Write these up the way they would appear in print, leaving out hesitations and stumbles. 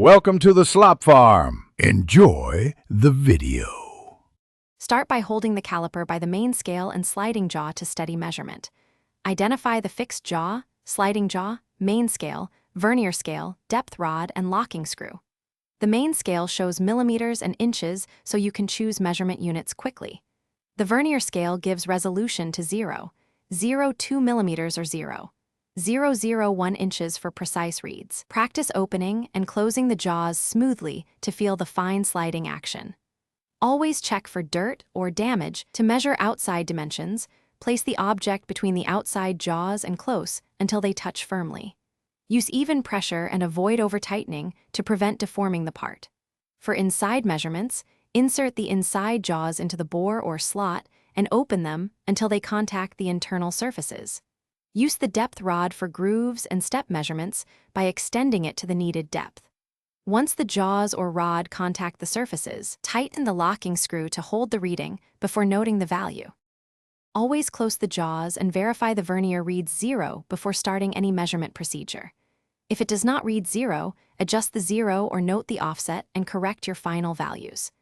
Welcome to the Slop Farm. Enjoy the video. Start by holding the caliper by the main scale and sliding jaw to steady measurement. Identify the fixed jaw, sliding jaw, main scale, vernier scale, depth rod, and locking screw. The main scale shows millimeters and inches, so you can choose measurement units quickly. The vernier scale gives resolution to 0.02 millimeters or 0.001 inches for precise reads. Practice opening and closing the jaws smoothly to feel the fine sliding action. Always check for dirt or damage to measure outside dimensions. Place the object between the outside jaws and close until they touch firmly. Use even pressure and avoid over-tightening to prevent deforming the part. For inside measurements, insert the inside jaws into the bore or slot and open them until they contact the internal surfaces. Use the depth rod for grooves and step measurements by extending it to the needed depth. Once the jaws or rod contact the surfaces, tighten the locking screw to hold the reading before noting the value. Always close the jaws and verify the vernier reads 0 before starting any measurement procedure. If it does not read 0, adjust the 0 or note the offset and correct your final values.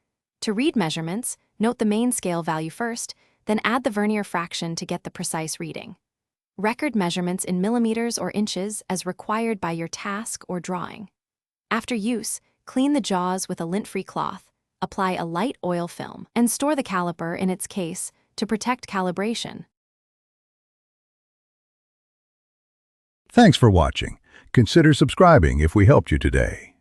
To read measurements, note the main scale value first, then add the vernier fraction to get the precise reading. Record measurements in millimeters or inches as required by your task or drawing. After use, clean the jaws with a lint-free cloth, apply a light oil film, and store the caliper in its case to protect calibration. Thanks for watching. Consider subscribing if we helped you today.